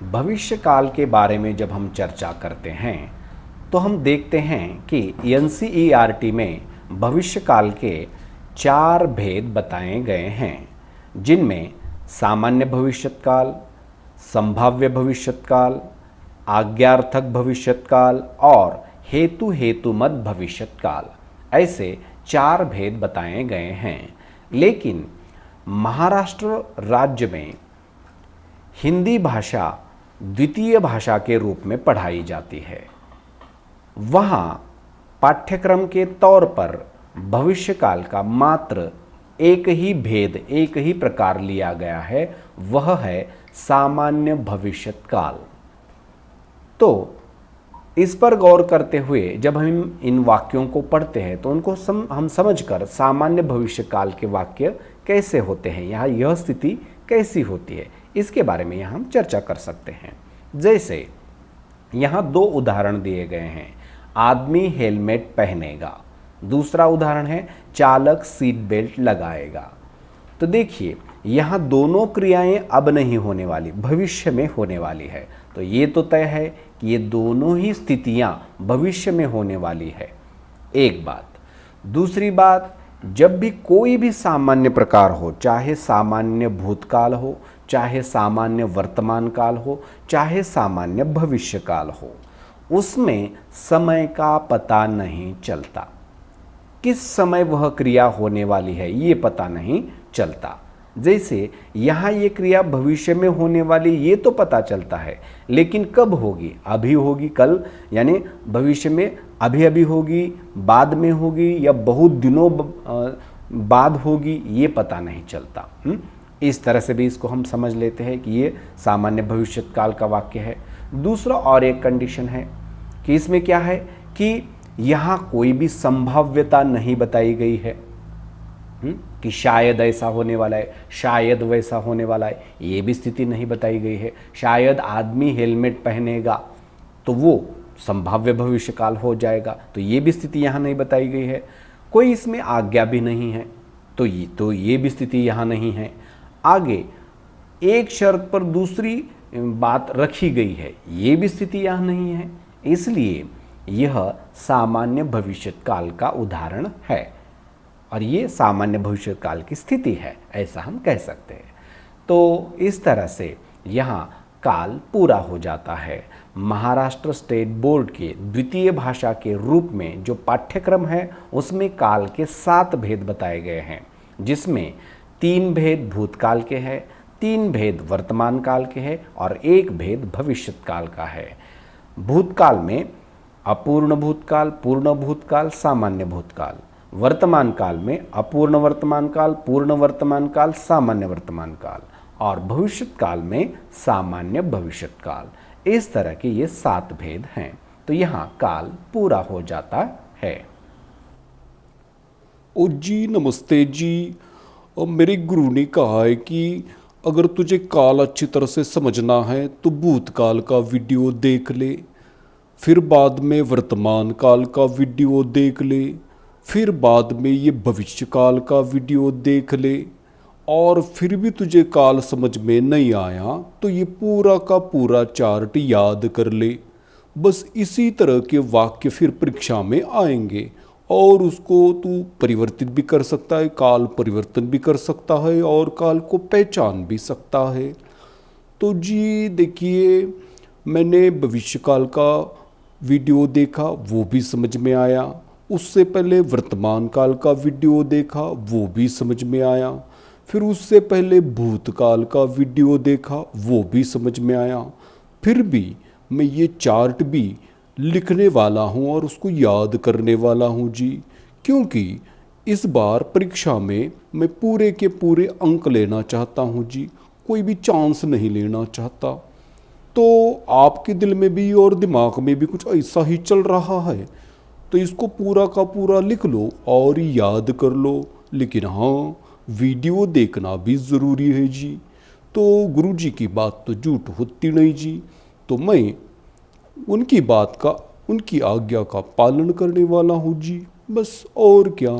भविष्य काल के बारे में जब हम चर्चा करते हैं तो हम देखते हैं कि एनसीईआरटी में भविष्य काल के 4 भेद बताए गए हैं, जिनमें सामान्य भविष्यत काल, संभाव्य भविष्यत काल, आज्ञार्थक भविष्यत काल और हेतुमत भविष्यत काल, ऐसे 4 भेद बताए गए हैं। लेकिन महाराष्ट्र राज्य में हिंदी भाषा द्वितीय भाषा के रूप में पढ़ाई जाती है। वहाँ पाठ्यक्रम के तौर पर भविष्यकाल का मात्र एक ही भेद, एक ही प्रकार लिया गया है, वह है सामान्य भविष्यत काल। तो इस पर गौर करते हुए जब हम इन वाक्यों को पढ़ते हैं तो उनको हम समझकर सामान्य भविष्य काल के वाक्य कैसे होते हैं, यहाँ यह स्थिति कैसी होती है, इसके बारे में यहाँ हम चर्चा कर सकते हैं। जैसे यहाँ 2 उदाहरण दिए गए हैं, आदमी हेलमेट पहनेगा, दूसरा उदाहरण है चालक सीट बेल्ट लगाएगा। तो देखिए यहाँ दोनों क्रियाएं अब नहीं होने वाली, भविष्य में होने वाली है। तो ये तो तय है कि ये दोनों ही स्थितियां भविष्य में होने वाली है, एक बात। दूसरी बात, जब भी कोई भी सामान्य प्रकार हो, चाहे सामान्य भूतकाल हो, चाहे सामान्य वर्तमान काल हो, चाहे सामान्य भविष्य काल हो, उसमें समय का पता नहीं चलता। किस समय वह क्रिया होने वाली है ये पता नहीं चलता। जैसे यहाँ ये क्रिया भविष्य में होने वाली ये तो पता चलता है, लेकिन कब होगी, अभी होगी, कल, यानी भविष्य में अभी अभी होगी, बाद में होगी या बहुत दिनों बाद होगी, ये पता नहीं चलता। इस तरह से भी इसको हम समझ लेते हैं कि ये सामान्य भविष्यत काल का वाक्य है। दूसरा और एक कंडीशन है कि इसमें क्या है कि यहाँ कोई भी संभाव्यता नहीं बताई गई है कि शायद ऐसा होने वाला है, शायद वैसा होने वाला है, ये भी स्थिति नहीं बताई गई है। शायद आदमी हेलमेट पहनेगा तो वो संभाव्य भविष्य काल हो जाएगा, तो ये भी स्थिति यहाँ नहीं बताई गई है। कोई इसमें आज्ञा भी नहीं है, तो ये भी स्थिति यहाँ नहीं है। आगे एक शर्त पर दूसरी बात रखी गई है, ये भी स्थिति यहाँ नहीं है। इसलिए यह सामान्य भविष्य काल का उदाहरण है और ये सामान्य भविष्य काल की स्थिति है, ऐसा हम कह सकते हैं। तो इस तरह से यहाँ काल पूरा हो जाता है। महाराष्ट्र स्टेट बोर्ड के द्वितीय भाषा के रूप में जो पाठ्यक्रम है उसमें काल के 7 भेद बताए गए हैं, जिसमें 3 भेद भूतकाल के हैं, 3 भेद वर्तमान काल के हैं और 1 भेद भविष्यत काल का है। भूतकाल में अपूर्ण भूतकाल, पूर्ण भूतकाल, सामान्य भूतकाल। वर्तमान काल में अपूर्ण वर्तमान काल, पूर्ण वर्तमान काल, सामान्य वर्तमान काल और भविष्यत काल में सामान्य भविष्यत काल। इस तरह के ये 7 भेद हैं। तो यहाँ काल पूरा हो जाता है। ओ जी नमस्ते जी। मेरे गुरु ने कहा है कि अगर तुझे काल अच्छी तरह से समझना है तो भूतकाल का वीडियो देख ले, फिर बाद में वर्तमान काल का वीडियो देख ले, फिर बाद में ये भविष्य काल का वीडियो देख ले, और फिर भी तुझे काल समझ में नहीं आया तो ये पूरा का पूरा चार्ट याद कर ले। बस इसी तरह के वाक्य फिर परीक्षा में आएंगे और उसको तू परिवर्तित भी कर सकता है, काल परिवर्तन भी कर सकता है और काल को पहचान भी सकता है। तो जी देखिए, मैंने भविष्य काल का वीडियो देखा, वो भी समझ में आया। उससे पहले वर्तमान काल का वीडियो देखा, वो भी समझ में आया। फिर उससे पहले भूतकाल का वीडियो देखा, वो भी समझ में आया। फिर भी मैं ये चार्ट भी लिखने वाला हूँ और उसको याद करने वाला हूँ जी, क्योंकि इस बार परीक्षा में मैं पूरे के पूरे अंक लेना चाहता हूँ जी, कोई भी चांस नहीं लेना चाहता। तो आपके दिल में भी और दिमाग में भी कुछ ऐसा ही चल रहा है तो इसको पूरा का पूरा लिख लो और याद कर लो। लेकिन हाँ, वीडियो देखना भी ज़रूरी है जी। तो गुरुजी की बात तो झूठ होती नहीं जी, तो मैं उनकी बात का, उनकी आज्ञा का पालन करने वाला हूँ जी, बस और क्या।